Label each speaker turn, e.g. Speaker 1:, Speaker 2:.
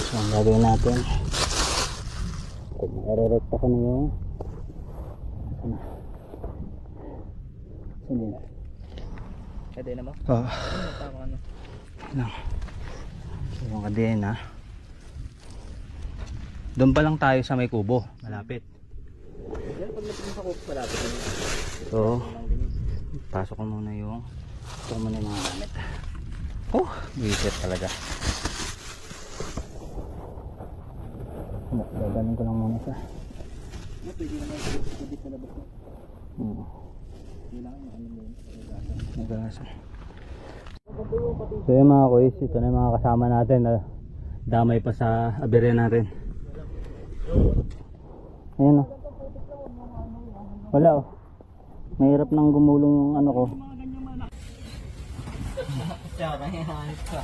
Speaker 1: So, ang gagawin natin, i-rerekta ko na yung saan yun?
Speaker 2: Kadena na mo?
Speaker 1: Oo.
Speaker 2: Tama ano?
Speaker 1: Lang. Yung kadena. Doon pa lang tayo sa may kubo, malapit.
Speaker 2: Yan, pag natin sa kubo, malapit yun.
Speaker 1: So, pasok ko muna yung mga gamit. Oh, bisit talaga. Gaganin ko lang muna siya.
Speaker 2: Pwede naman pwede sa labas mo. Kailangan yung ano mo yun.
Speaker 1: Nagasa. So yun mga kuys, ito na yung mga kasama natin na damay pa sa aberya natin. Ayan o. Wala o. Mahirap nang gumulong yung ano ko.
Speaker 2: Siya, may hanip ka.